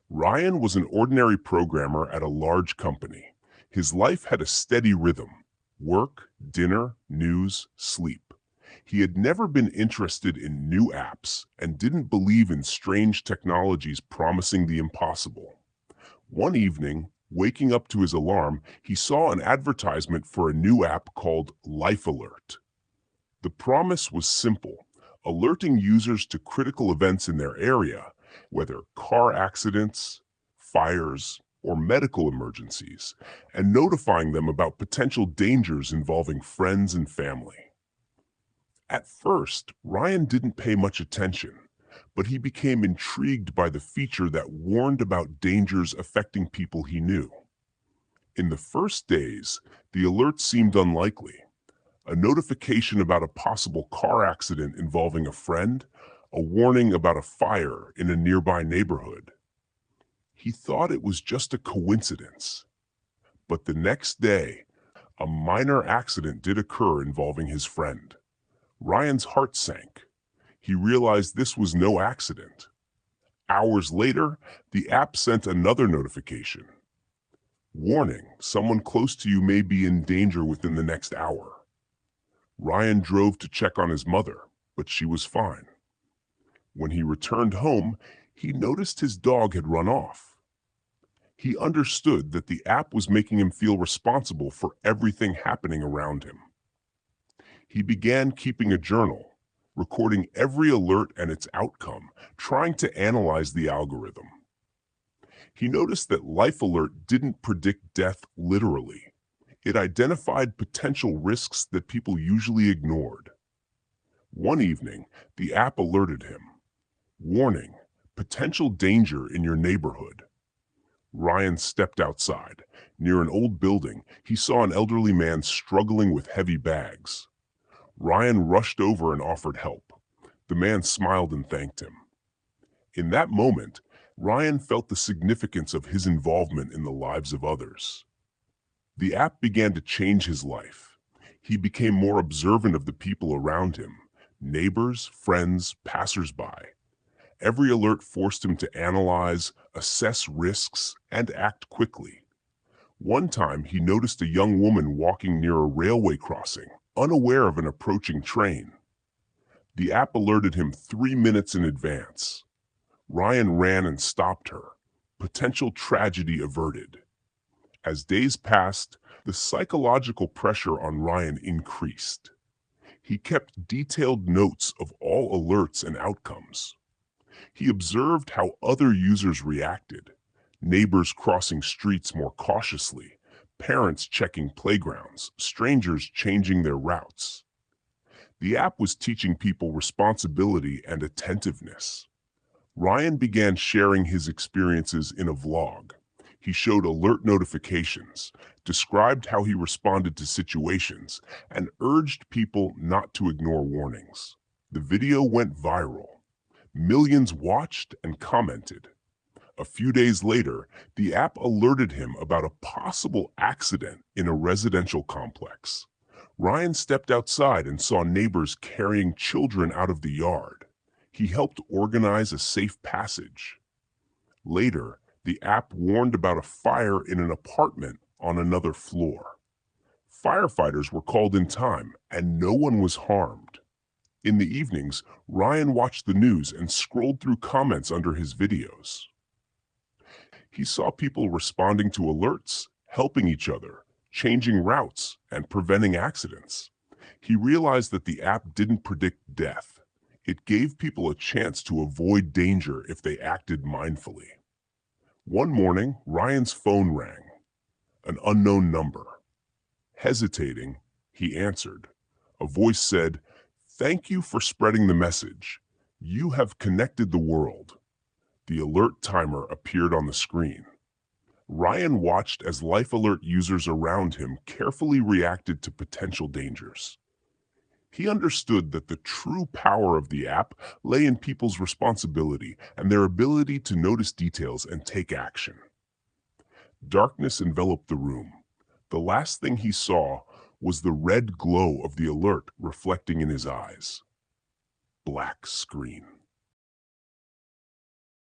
Ryan was an ordinary programmer at a large company. His life had a steady rhythm: work, dinner, news, sleep. He had never been interested in new apps and didn't believe in strange technologies promising the impossible. One evening, waking up to his alarm, he saw an advertisement for a new app called Life Alert. The promise was simple: alerting users to critical events in their area, whether car accidents, fires, or medical emergencies, and notifying them about potential dangers involving friends and family. At first, Ryan didn't pay much attention, but he became intrigued by the feature that warned about dangers affecting people he knew. In the first days, the alert seemed unlikely: a notification about a possible car accident involving a friend, a warning about a fire in a nearby neighborhood. He thought it was just a coincidence. But the next day, a minor accident did occur involving his friend. Ryan's heart sank. He realized this was no accident. Hours later, the app sent another notification. Warning: someone close to you may be in danger within the next hour. Ryan drove to check on his mother, but she was fine. When he returned home, he noticed his dog had run off. He understood that the app was making him feel responsible for everything happening around him. He began keeping a journal, recording every alert and its outcome, trying to analyze the algorithm. He noticed that Life Alert didn't predict death literally. It identified potential risks that people usually ignored. One evening, the app alerted him: warning, potential danger in your neighborhood. Ryan stepped outside. Near an old building, he saw an elderly man struggling with heavy bags. Ryan rushed over and offered help. The man smiled and thanked him. In that moment, Ryan felt the significance of his involvement in the lives of others. The app began to change his life. He became more observant of the people around him: neighbors, friends, passers-by. Every alert forced him to analyze, assess risks, and act quickly. One time, he noticed a young woman walking near a railway crossing, unaware of an approaching train. The app alerted him 3 minutes in advance. Ryan ran and stopped her. Potential tragedy averted. As days passed, the psychological pressure on Ryan increased. He kept detailed notes of all alerts and outcomes. He observed how other users reacted: neighbors crossing streets more cautiously, parents checking playgrounds, strangers changing their routes. The app was teaching people responsibility and attentiveness. Ryan began sharing his experiences in a vlog. He showed alert notifications, described how he responded to situations, and urged people not to ignore warnings. The video went viral. Millions watched and commented. A few days later, the app alerted him about a possible accident in a residential complex. Ryan stepped outside and saw neighbors carrying children out of the yard. He helped organize a safe passage. Later, the app warned about a fire in an apartment on another floor. Firefighters were called in time, and no one was harmed. In the evenings, Ryan watched the news and scrolled through comments under his videos. He saw people responding to alerts, helping each other, changing routes, and preventing accidents. He realized that the app didn't predict death. It gave people a chance to avoid danger if they acted mindfully. One morning, Ryan's phone rang. An unknown number. Hesitating, he answered. A voice said, "Thank you for spreading the message. You have connected the world." The alert timer appeared on the screen. Ryan watched as Life Alert users around him carefully reacted to potential dangers. He understood that the true power of the app lay in people's responsibility and their ability to notice details and take action. Darkness enveloped the room. The last thing he saw was the red glow of the alert reflecting in his eyes. Black screen.